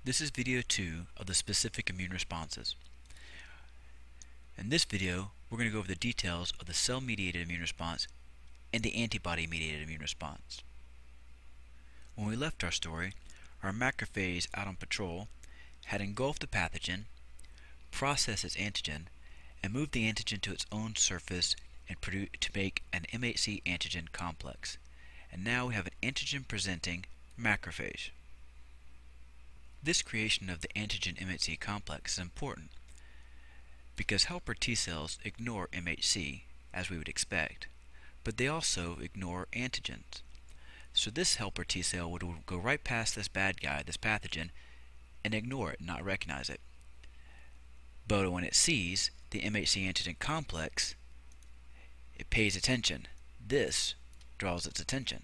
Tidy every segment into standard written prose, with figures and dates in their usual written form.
This is video 2 of the specific immune responses. In this video, we're going to go over the details of the cell-mediated immune response and the antibody-mediated immune response. When we left our story, our macrophage out on patrol had engulfed the pathogen, processed its antigen, and moved the antigen to its own surface and to make an MHC antigen complex. And now we have an antigen-presenting macrophage. This creation of the antigen MHC complex is important because helper T cells ignore MHC, as we would expect, but they also ignore antigens. So this helper T cell would go right past this bad guy, this pathogen, and ignore it, not recognize it. But when it sees the MHC antigen complex, it pays attention. This draws its attention.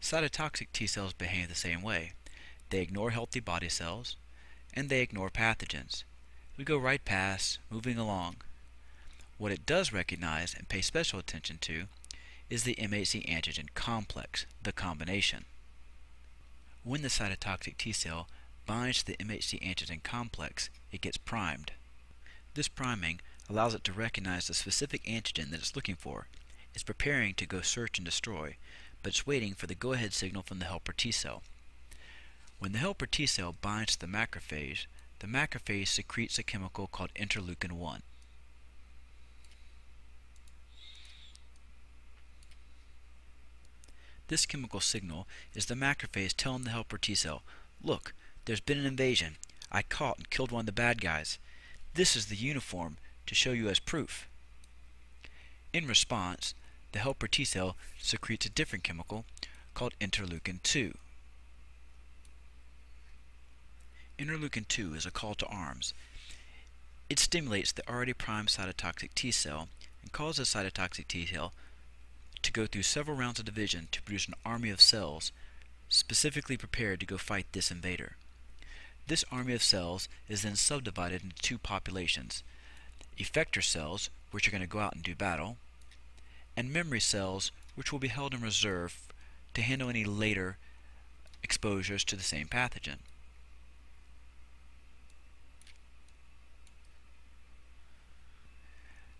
Cytotoxic T cells behave the same way. They ignore healthy body cells, and they ignore pathogens. We go right past, moving along. What it does recognize and pay special attention to is the MHC antigen complex, the combination. When the cytotoxic T cell binds to the MHC antigen complex, it gets primed. This priming allows it to recognize the specific antigen that it's looking for. It's preparing to go search and destroy, but it's waiting for the go-ahead signal from the helper T cell. When the helper T cell binds to the macrophage secretes a chemical called interleukin-1. This chemical signal is the macrophage telling the helper T cell, "Look, there's been an invasion. I caught and killed one of the bad guys. This is the uniform to show you as proof." In response, the helper T cell secretes a different chemical called interleukin-2. Interleukin-2 is a call to arms. It stimulates the already primed cytotoxic T cell and causes the cytotoxic T cell to go through several rounds of division to produce an army of cells specifically prepared to go fight this invader. This army of cells is then subdivided into two populations: effector cells, which are going to go out and do battle, and memory cells, which will be held in reserve to handle any later exposures to the same pathogen.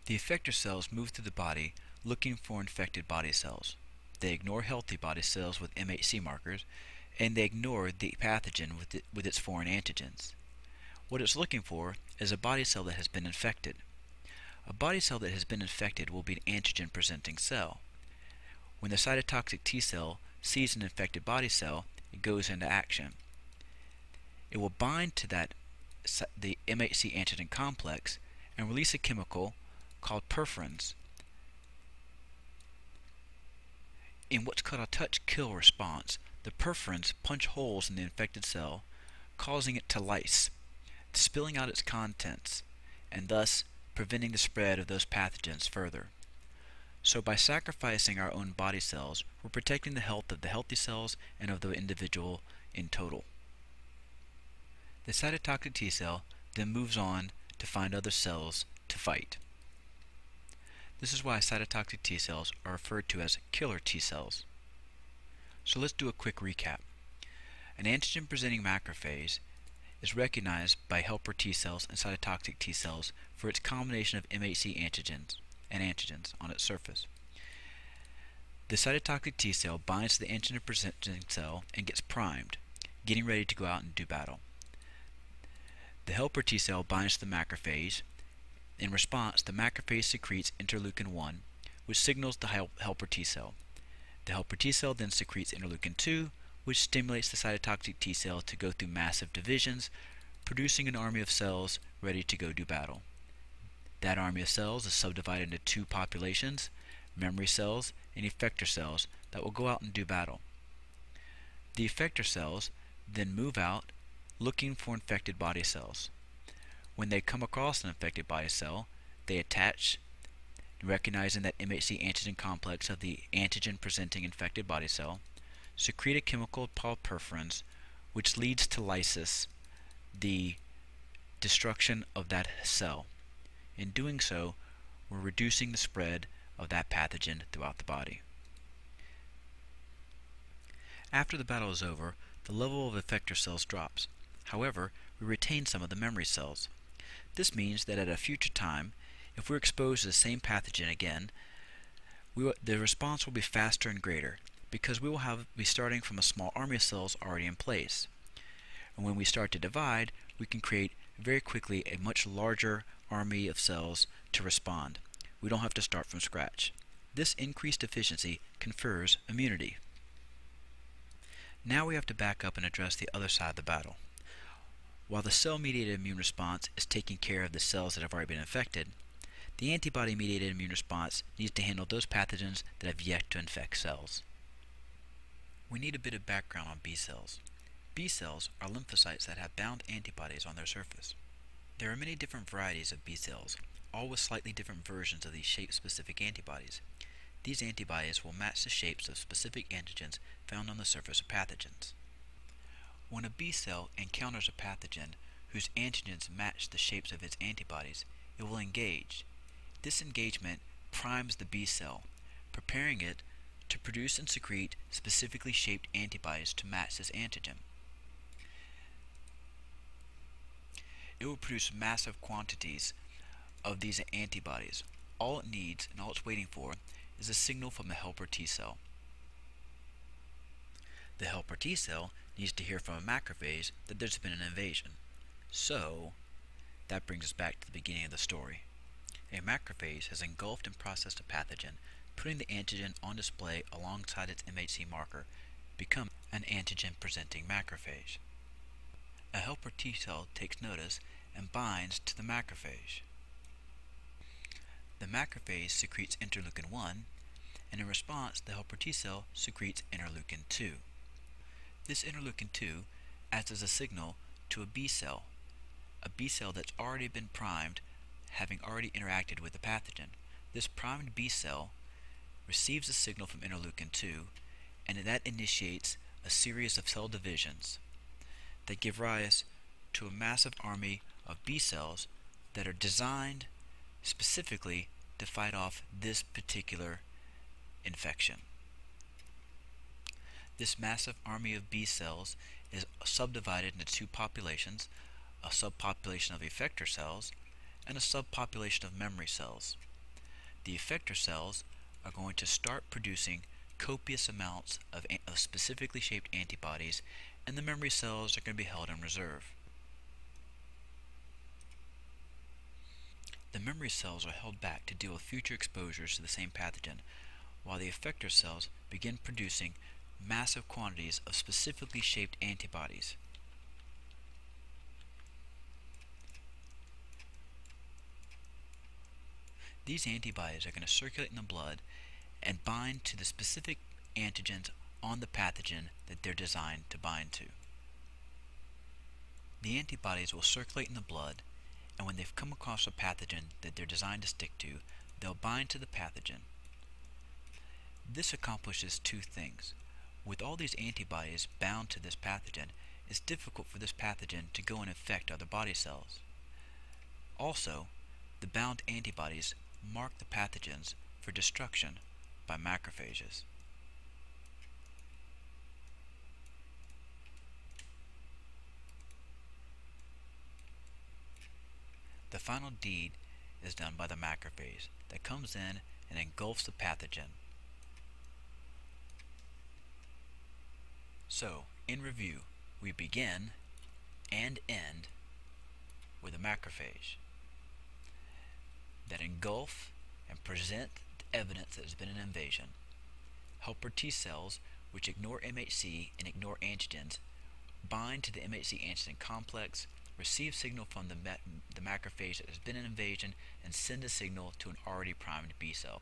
The effector cells move through the body looking for infected body cells. They ignore healthy body cells with MHC markers, and they ignore the pathogen with its foreign antigens. What it's looking for is a body cell that has been infected. A body cell that has been infected will be an antigen-presenting cell. When the cytotoxic T cell sees an infected body cell, it goes into action. It will bind to the MHC antigen complex and release a chemical called perforins. In what's called a touch-kill response, the perforins punch holes in the infected cell, causing it to lyse, spilling out its contents, and thus preventing the spread of those pathogens further. So by sacrificing our own body cells, we're protecting the health of the healthy cells and of the individual in total. The cytotoxic T cell then moves on to find other cells to fight. This is why cytotoxic T cells are referred to as killer T cells. So let's do a quick recap. An antigen-presenting macrophage is recognized by helper T cells and cytotoxic T cells for its combination of MHC antigens and antigens on its surface. The cytotoxic T cell binds to the antigen-presenting cell and gets primed, getting ready to go out and do battle. The helper T cell binds to the macrophage. In response, the macrophage secretes interleukin-1, which signals the helper T cell. The helper T cell then secretes interleukin-2, which stimulates the cytotoxic T cell to go through massive divisions, producing an army of cells ready to go do battle. That army of cells is subdivided into two populations: memory cells and effector cells that will go out and do battle. The effector cells then move out looking for infected body cells. When they come across an infected body cell, they attach, recognizing that MHC antigen complex of the antigen-presenting infected body cell, secrete a chemical called perforins, which leads to lysis, the destruction of that cell. In doing so, we're reducing the spread of that pathogen throughout the body. After the battle is over, the level of effector cells drops. However, we retain some of the memory cells. This means that at a future time, if we're exposed to the same pathogen again, the response will be faster and greater, because we will be starting from a small army of cells already in place. And when we start to divide, we can create very quickly a much larger army of cells to respond. We don't have to start from scratch. This increased efficiency confers immunity. Now we have to back up and address the other side of the battle. While the cell-mediated immune response is taking care of the cells that have already been infected, the antibody-mediated immune response needs to handle those pathogens that have yet to infect cells. We need a bit of background on B cells. B cells are lymphocytes that have bound antibodies on their surface. There are many different varieties of B cells, all with slightly different versions of these shape-specific antibodies. These antibodies will match the shapes of specific antigens found on the surface of pathogens. When a B cell encounters a pathogen whose antigens match the shapes of its antibodies, it will engage. This engagement primes the B cell, preparing it to produce and secrete specifically shaped antibodies to match this antigen. It will produce massive quantities of these antibodies. All it needs and all it's waiting for is a signal from the helper T cell. The helper T cell needs to hear from a macrophage that there's been an invasion. So, that brings us back to the beginning of the story. A macrophage has engulfed and processed a pathogen, putting the antigen on display alongside its MHC marker, becoming an antigen-presenting macrophage. A helper T cell takes notice and binds to the macrophage. The macrophage secretes interleukin-1, and in response, the helper T cell secretes interleukin-2. This interleukin-2 acts as a signal to a B cell that's already been primed, having already interacted with the pathogen. This primed B cell receives a signal from interleukin-2, and that initiates a series of cell divisions that give rise to a massive army of B cells that are designed specifically to fight off this particular infection. This massive army of B cells is subdivided into two populations, a subpopulation of effector cells and a subpopulation of memory cells. The effector cells are going to start producing copious amounts of specifically shaped antibodies, and the memory cells are going to be held in reserve. The memory cells are held back to deal with future exposures to the same pathogen, while the effector cells begin producing massive quantities of specifically shaped antibodies. These antibodies are going to circulate in the blood and bind to the specific antigens on the pathogen that they're designed to bind to. The antibodies will circulate in the blood, and when they've come across a pathogen that they're designed to stick to, they'll bind to the pathogen. This accomplishes two things. With all these antibodies bound to this pathogen, it's difficult for this pathogen to go and infect other body cells. Also, the bound antibodies mark the pathogens for destruction by macrophages. The final deed is done by the macrophage that comes in and engulfs the pathogen. So, in review, we begin and end with a macrophage that engulf and present evidence that there's been an invasion. Helper T cells, which ignore MHC and ignore antigens, bind to the MHC antigen complex, receive signal from the macrophage that there's been an invasion, and send a signal to an already primed B cell.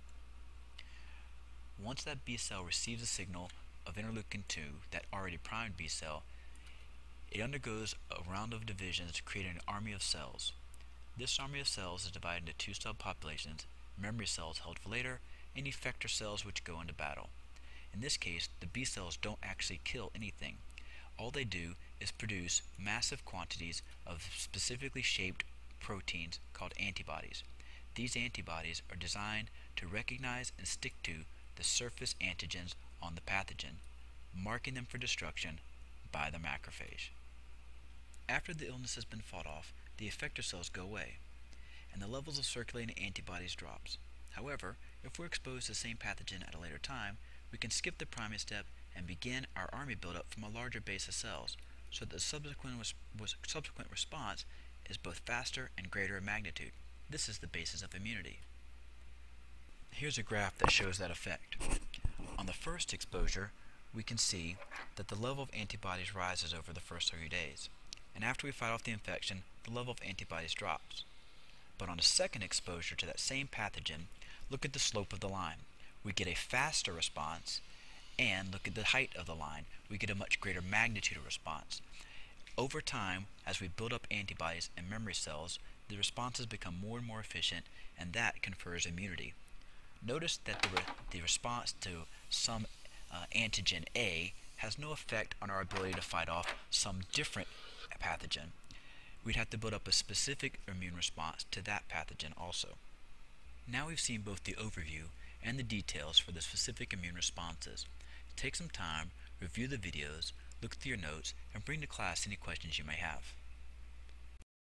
Once that B cell receives a signal of interleukin-2, that already primed B cell, it undergoes a round of divisions to create an army of cells. This army of cells is divided into two subpopulations: memory cells held for later, and effector cells which go into battle. In this case, the B cells don't actually kill anything. All they do is produce massive quantities of specifically shaped proteins called antibodies. These antibodies are designed to recognize and stick to the surface antigens on the pathogen, marking them for destruction by the macrophage. After the illness has been fought off, the effector cells go away, and the levels of circulating antibodies drops. However, if we're exposed to the same pathogen at a later time, we can skip the priming step and begin our army buildup from a larger base of cells, so that the subsequent response is both faster and greater in magnitude. This is the basis of immunity. Here's a graph that shows that effect. On the first exposure, we can see that the level of antibodies rises over the first 30 days, and after we fight off the infection, the level of antibodies drops. But on a second exposure to that same pathogen, look at the slope of the line. We get a faster response, and look at the height of the line. We get a much greater magnitude of response. Over time, as we build up antibodies and memory cells, the responses become more and more efficient, and that confers immunity. Notice that the response to some antigen A has no effect on our ability to fight off some different pathogen. We'd have to build up a specific immune response to that pathogen also. Now we've seen both the overview and the details for the specific immune responses. Take some time, review the videos, look through your notes, and bring to class any questions you may have.